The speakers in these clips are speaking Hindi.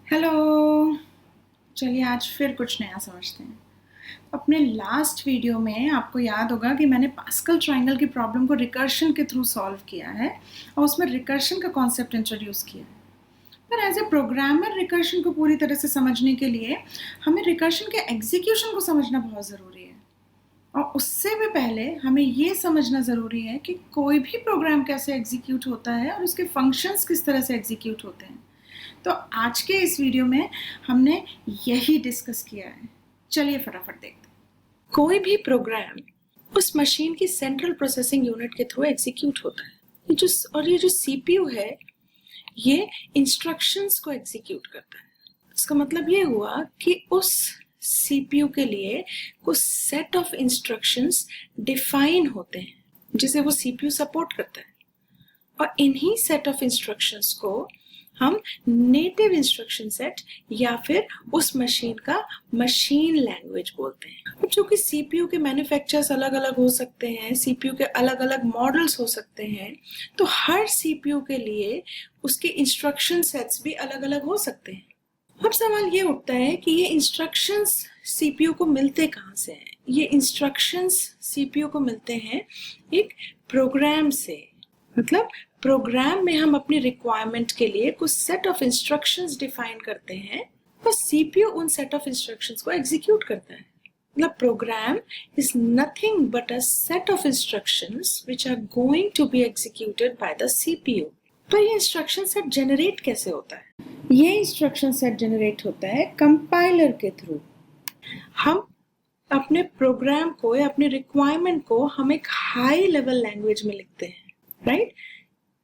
हेलो। चलिए आज फिर कुछ नया समझते हैं। अपने लास्ट वीडियो में आपको याद होगा कि मैंने पास्कल ट्रायंगल की प्रॉब्लम को रिकर्शन के थ्रू सॉल्व किया है और उसमें रिकर्शन का कॉन्सेप्ट इंट्रोड्यूस किया है। पर एज ए प्रोग्रामर रिकर्शन को पूरी तरह से समझने के लिए हमें रिकर्शन के एग्जीक्यूशन को समझना बहुत ज़रूरी है। और उससे भी पहले हमें ये समझना ज़रूरी है कि कोई भी प्रोग्राम कैसे एग्जीक्यूट होता है और उसके फंक्शंस किस तरह से एग्जीक्यूट होते हैं। तो आज के इस वीडियो में हमने यही डिस्कस किया है। चलिए फटाफट देखते हैं। कोई भी प्रोग्राम उस मशीन की सेंट्रल प्रोसेसिंग यूनिट के थ्रू एग्जीक्यूट होता है। ये जो सीपीयू है ये इंस्ट्रक्शंस को एग्जीक्यूट करता है। इसका मतलब ये हुआ कि उस सीपीयू के लिए कुछ सेट ऑफ इंस्ट्रक्शंस डिफाइन होते हैं जिसे वो सीपीयू सपोर्ट करता है और इन्हीं सेट ऑफ इंस्ट्रक्शंस को हम नेटिव इंस्ट्रक्शन सेट या फिर उस मशीन का मशीन लैंग्वेज बोलते हैं। अब चूंकि सीपीयू के मैन्युफैक्चरर्स अलग अलग हो सकते हैं, सीपीयू के अलग अलग मॉडल्स हो सकते हैं, तो हर सीपीयू के लिए उसके इंस्ट्रक्शन सेट्स भी अलग अलग हो सकते हैं। अब सवाल ये उठता है कि ये इंस्ट्रक्शंस सीपीयू को मिलते कहाँ से हैं? ये इंस्ट्रक्शंस सीपीयू को मिलते हैं एक प्रोग्राम से। मतलब प्रोग्राम में हम अपनी रिक्वायरमेंट के लिए कुछ सेट ऑफ इंस्ट्रक्शंस डिफाइन करते हैं और सीपीयू उन सेट ऑफ इंस्ट्रक्शंस को एग्जीक्यूट करता है। मतलब program is nothing but a set of instructions which are going to be executed by the CPU. तो ये इंस्ट्रक्शन सेट जनरेट कैसे होता है? ये इंस्ट्रक्शन सेट जनरेट होता है कंपाइलर के थ्रू। हम अपने प्रोग्राम को या अपने रिक्वायरमेंट को हम एक हाई लेवल लैंग्वेज में लिखते हैं, राइट?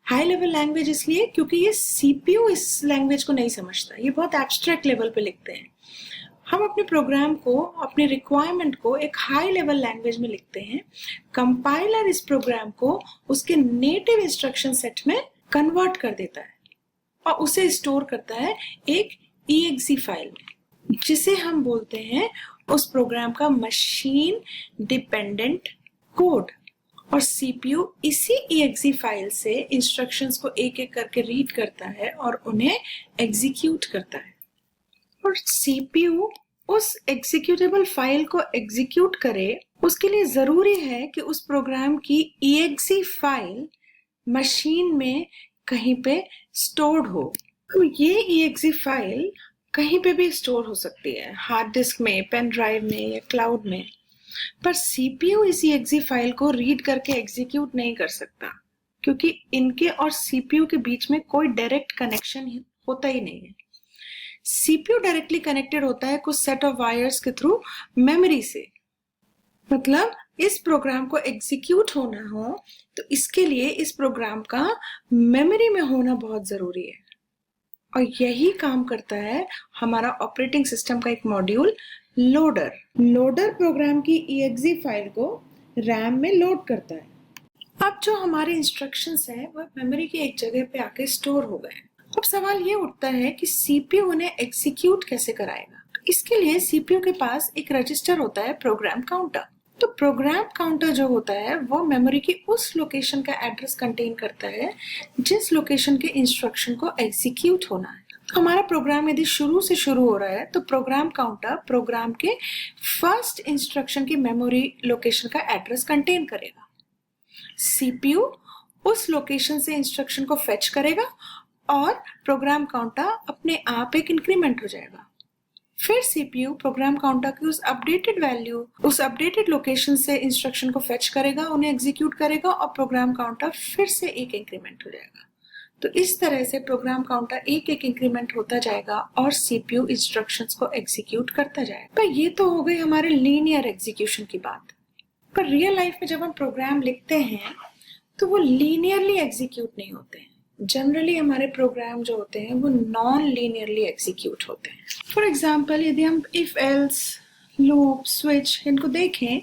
हाई लेवल लैंग्वेज इसलिए क्योंकि ये सीपीयू इस लैंग्वेज को नहीं समझता, ये बहुत एब्स्ट्रैक्ट लेवल पे लिखते हैं। हम अपने प्रोग्राम को, अपने रिक्वायरमेंट को एक हाई लेवल लैंग्वेज में लिखते हैं। कंपाइलर इस प्रोग्राम को उसके नेटिव इंस्ट्रक्शन सेट में कन्वर्ट कर देता है और उसे स्टोर करता है एक EXE फाइल में, जिसे हम बोलते हैं उस प्रोग्राम का मशीन डिपेंडेंट कोड। और सीपीयू इसी EXE फाइल से इंस्ट्रक्शंस को एक एक करके रीड करता है और उन्हें एग्जीक्यूट करता है। और सीपीयू उस एग्जीक्यूटेबल फाइल को एग्जीक्यूट करे, उसके लिए जरूरी है कि उस प्रोग्राम की EXE फाइल मशीन में कहीं पे स्टोर्ड हो। तो ये EXE फाइल कहीं पे भी स्टोर हो सकती है, हार्ड डिस्क में, पेन ड्राइव में या क्लाउड में। पर सीपीयू इस EXE फाइल को रीड करके एग्जीक्यूट नहीं कर सकता क्योंकि इनके और सीपीयू के बीच में कोई डायरेक्ट कनेक्शन होता ही नहीं है। सीपीयू डायरेक्टली कनेक्टेड होता है कुछ सेट ऑफ वायर्स के थ्रू मेमोरी से। मतलब इस प्रोग्राम को एग्जीक्यूट होना हो तो इसके लिए इस प्रोग्राम का मेमोरी में होना बहुत जरूरी है और यही काम करता है हमारा ऑपरेटिंग सिस्टम का एक मॉड्यूल लोडर। लोडर प्रोग्राम की EXE फाइल को रैम में लोड करता है। अब जो हमारे इंस्ट्रक्शंस हैं वह मेमोरी की एक जगह पे आके स्टोर हो गए। अब सवाल ये उठता है कि सीपीयू उन्हें एग्जीक्यूट कैसे कराएगा? इसके लिए सीपीयू के पास एक रजिस्टर होता है, प्रोग्राम काउंटर। तो प्रोग्राम काउंटर जो होता है वो मेमोरी की उस लोकेशन का एड्रेस कंटेन करता है जिस लोकेशन के इंस्ट्रक्शन को एग्जीक्यूट होना है। हमारा प्रोग्राम यदि शुरू से शुरू हो रहा है तो प्रोग्राम काउंटर प्रोग्राम के फर्स्ट इंस्ट्रक्शन की मेमोरी लोकेशन का एड्रेस कंटेन करेगा। सीपीयू उस लोकेशन से इंस्ट्रक्शन को फेच करेगा और प्रोग्राम काउंटर अपने आप एक इंक्रीमेंट हो जाएगा। फिर सीपीयू प्रोग्राम काउंटर की उस अपडेटेड लोकेशन से इंस्ट्रक्शन को फेच करेगा, उन्हें एग्जीक्यूट करेगा और प्रोग्राम काउंटर फिर से एक इंक्रीमेंट हो जाएगा। तो इस तरह से प्रोग्राम काउंटर एक एक इंक्रीमेंट होता जाएगा और सीपीयू इंस्ट्रक्शंस को एग्जीक्यूट करता जाएगा। पर ये तो हो गई हमारे लीनियर एग्जीक्यूशन की बात। पर रियल लाइफ में जब हम प्रोग्राम लिखते हैं तो वो लीनियरली एग्जीक्यूट नहीं होते हैं। जनरली हमारे प्रोग्राम जो होते हैं वो नॉन लीनियरली एग्जीक्यूट होते हैं। फॉर एग्जाम्पल यदि हम इफ एल्स, लूप, स्विच इनको देखें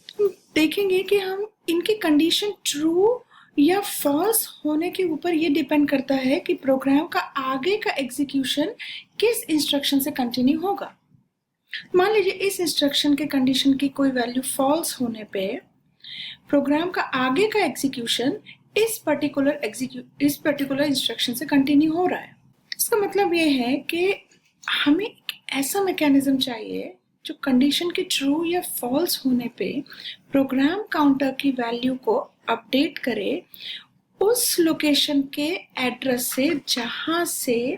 तो देखेंगे कि हम इनकी कंडीशन ट्रू या फॉल्स होने के ऊपर ये डिपेंड करता है कि प्रोग्राम का आगे का एग्जीक्यूशन किस इंस्ट्रक्शन से कंटिन्यू होगा। मान लीजिए इस इंस्ट्रक्शन के कंडीशन की कोई वैल्यू फॉल्स होने पे प्रोग्राम का आगे का एग्जीक्यूशन इस पर्टिकुलर इंस्ट्रक्शन से कंटिन्यू हो रहा है। इसका मतलब ये है कि हमें एक ऐसा मैकेनिज्म चाहिए जो कंडीशन के ट्रू या फॉल्स होने पे प्रोग्राम काउंटर की वैल्यू को अपडेट करे उस लोकेशन के एड्रेस से जहां से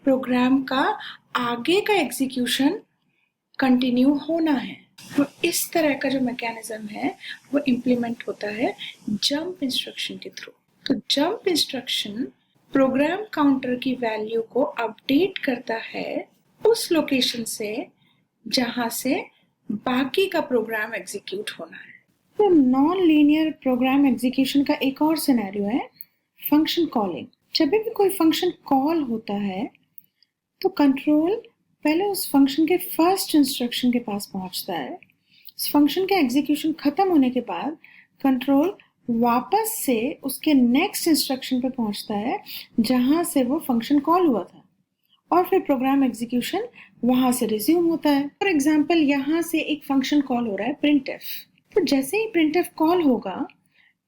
प्रोग्राम का आगे का एग्जीक्यूशन कंटिन्यू होना है। तो इस तरह का जो मैकेनिज्म है वो इम्प्लीमेंट होता है जंप इंस्ट्रक्शन के थ्रू। तो जंप इंस्ट्रक्शन प्रोग्राम काउंटर की वैल्यू को अपडेट करता है उस लोकेशन से जहां से बाकी का प्रोग्राम एग्जीक्यूट होना है। तो नॉन लीनियर प्रोग्राम एग्जीक्यूशन का एक और सिनेरियो है फंक्शन कॉलिंग। जब भी कोई फंक्शन कॉल होता है तो कंट्रोल पहले उस फंक्शन के फर्स्ट इंस्ट्रक्शन के पास पहुंचता है। इस फंक्शन के एग्जीक्यूशन खत्म होने के बाद कंट्रोल वापस से उसके नेक्स्ट इंस्ट्रक्शन पे पहुंचता है जहां से वो फंक्शन कॉल हुआ था और फिर प्रोग्राम एग्जीक्यूशन वहां से रिज्यूम होता है। फॉर एग्जांपल यहाँ से एक फंक्शन कॉल हो रहा है printf। तो जैसे ही printf कॉल होगा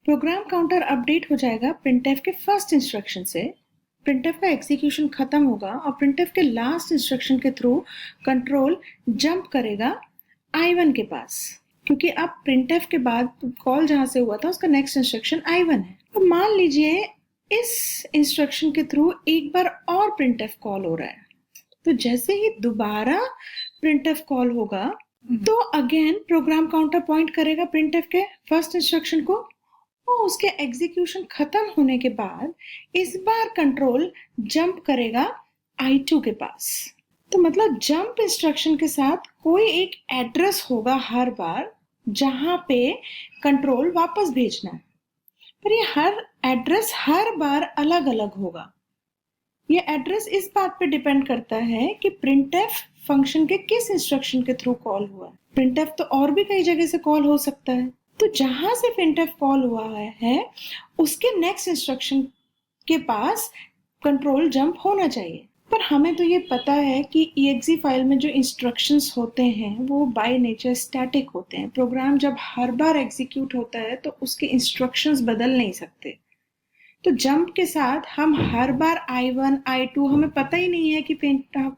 प्रोग्राम काउंटर अपडेट हो जाएगा printf के फर्स्ट इंस्ट्रक्शन से। printf का एग्जीक्यूशन खत्म होगा और printf के लास्ट इंस्ट्रक्शन के थ्रू कंट्रोल जंप करेगा i1 के पास, क्योंकि अब printf के बाद कॉल जहां से हुआ था उसका नेक्स्ट इंस्ट्रक्शन i1 है। अब मान लीजिए इस इंस्ट्रक्शन के थ्रू एक बार और printf कॉल हो रहा है। तो जैसे ही दोबारा printf कॉल होगा तो अगेन प्रोग्राम काउंटर पॉइंट करेगा printf के फर्स्ट इंस्ट्रक्शन को और उसके एग्जीक्यूशन खत्म होने के बाद इस बार कंट्रोल जंप करेगा i2 के पास। तो मतलब जंप इंस्ट्रक्शन के साथ कोई एक एड्रेस होगा हर बार जहां पे कंट्रोल वापस भेजना है, पर ये हर एड्रेस हर बार अलग अलग होगा। ये एड्रेस इस बात पे डिपेंड करता है कि printf फंक्शन के किस इंस्ट्रक्शन के थ्रू कॉल हुआ है। printf तो और भी कई जगह से कॉल हो सकता है, तो जहां से printf कॉल हुआ है उसके नेक्स्ट इंस्ट्रक्शन के पास कंट्रोल जंप होना चाहिए। पर हमें तो ये पता है कि exe फाइल में जो इंस्ट्रक्शंस होते हैं वो बाय नेचर स्टैटिक होते हैं। प्रोग्राम जब हर बार एग्जीक्यूट होता है तो उसके इंस्ट्रक्शंस बदल नहीं सकते। तो जंप के साथ हम हर बार i1, i2 हमें पता ही नहीं है कि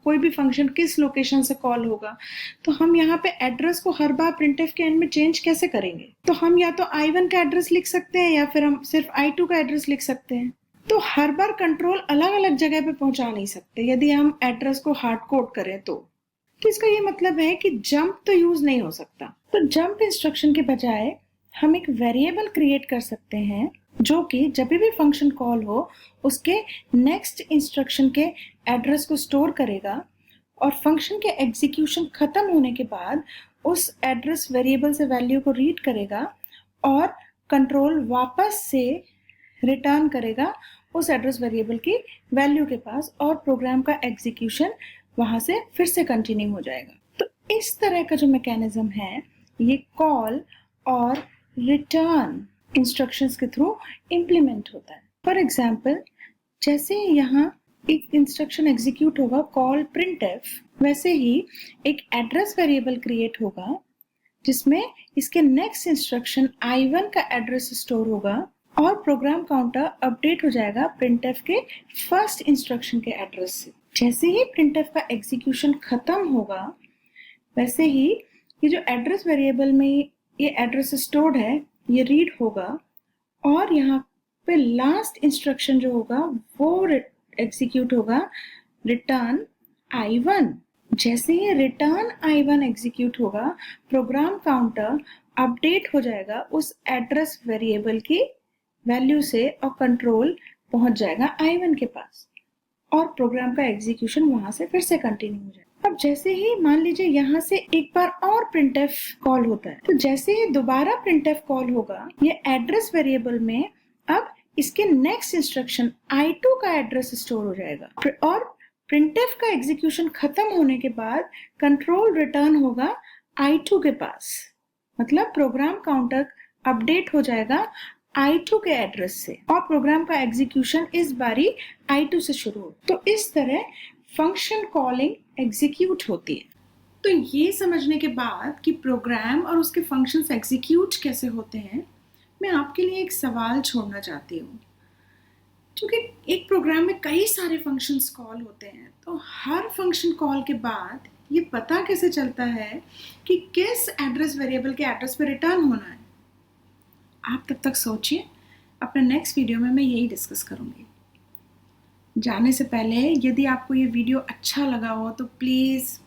कोई भी फंक्शन किस लोकेशन से कॉल होगा, तो हम यहाँ पे एड्रेस को हर बार printf के एंड में चेंज कैसे करेंगे? तो हम या तो i1 का एड्रेस लिख सकते हैं या फिर हम सिर्फ i2 का एड्रेस लिख सकते हैं। तो हर बार कंट्रोल अलग अलग जगह पे पहुंचा नहीं सकते यदि हम एड्रेस को हार्ड कोड करें तो इसका ये मतलब है कि जंप तो यूज नहीं हो सकता। तो जंप इंस्ट्रक्शन के बजाय हम एक वेरिएबल क्रिएट कर सकते हैं जो कि जब भी फंक्शन कॉल हो उसके नेक्स्ट इंस्ट्रक्शन के एड्रेस को स्टोर करेगा और फंक्शन के एग्जीक्यूशन खत्म होने के बाद उस एड्रेस वेरिएबल से वैल्यू को रीड करेगा और कंट्रोल वापस से रिटर्न करेगा उस एड्रेस वेरिएबल की वैल्यू के पास और प्रोग्राम का एग्जीक्यूशन वहां से फिर से कंटिन्यू हो जाएगा। तो इस तरह का जो मैकेनिज्म है ये कॉल और रिटर्न इंस्ट्रक्शंस के थ्रू इम्प्लीमेंट होता है। फॉर एग्जाम्पल जैसे यहाँ एक इंस्ट्रक्शन एग्जीक्यूट होगा कॉल printf, वैसे ही एक एड्रेस वेरिएबल क्रिएट होगा जिसमें इसके नेक्स्ट इंस्ट्रक्शन i1 का एड्रेस स्टोर होगा और प्रोग्राम काउंटर अपडेट हो जाएगा printf के फर्स्ट इंस्ट्रक्शन के एड्रेस से। जैसे ही printf का एग्जीक्यूशन खत्म होगा वैसे ही ये जो एड्रेस वेरिएबल में ये एड्रेस स्टोर्ड है ये रीड होगा और यहाँ पे लास्ट इंस्ट्रक्शन जो होगा वो एग्जीक्यूट होगा रिटर्न i1। जैसे ही रिटर्न i1 एग्जीक्यूट होगा प्रोग्राम काउंटर अपडेट हो जाएगा उस एड्रेस वेरिएबल की वैल्यू से और कंट्रोल पहुंच जाएगा i1 के पास और प्रोग्राम का एग्जीक्यूशन वहां से फिर से कंटिन्यू हो जाएगा। अब जैसे ही मान लीजिए यहाँ से एक बार और printf कॉल होता है, तो जैसे ही दोबारा printf कॉल होगा ये एड्रेस वेरिएबल में अब इसके नेक्स्ट इंस्ट्रक्शन i2 का एड्रेस स्टोर हो जाएगा और printf का एग्जीक्यूशन खत्म होने के बाद कंट्रोल रिटर्न होगा i2 के पास, मतलब प्रोग्राम काउंटर अपडेट हो जाएगा i2 के एड्रेस से और प्रोग्राम का एग्जीक्यूशन इस बारी i2 से शुरू हो। तो इस तरह फंक्शन कॉलिंग एग्जीक्यूट होती है। तो ये समझने के बाद कि प्रोग्राम और उसके फंक्शंस एग्जीक्यूट कैसे होते हैं, मैं आपके लिए एक सवाल छोड़ना चाहती हूँ। क्योंकि एक प्रोग्राम में कई सारे फंक्शंस कॉल होते हैं, तो हर फंक्शन कॉल के बाद ये पता कैसे चलता है कि किस एड्रेस वेरिएबल के एड्रेस पे रिटर्न होना है। आप तब तक सोचिए, अपने नेक्स्ट वीडियो में मैं यही डिस्कस करूँगी। जाने से पहले यदि आपको ये वीडियो अच्छा लगा हो तो प्लीज़,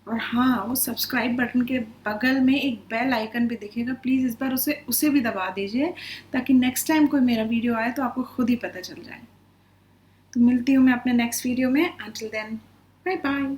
और हाँ, वो सब्सक्राइब बटन के बगल में एक बेल आइकन भी दिखेगा, प्लीज़ इस बार उसे भी दबा दीजिए, ताकि नेक्स्ट टाइम कोई मेरा वीडियो आए तो आपको खुद ही पता चल जाए। तो मिलती हूँ मैं अपने नेक्स्ट वीडियो में। Until then, bye bye.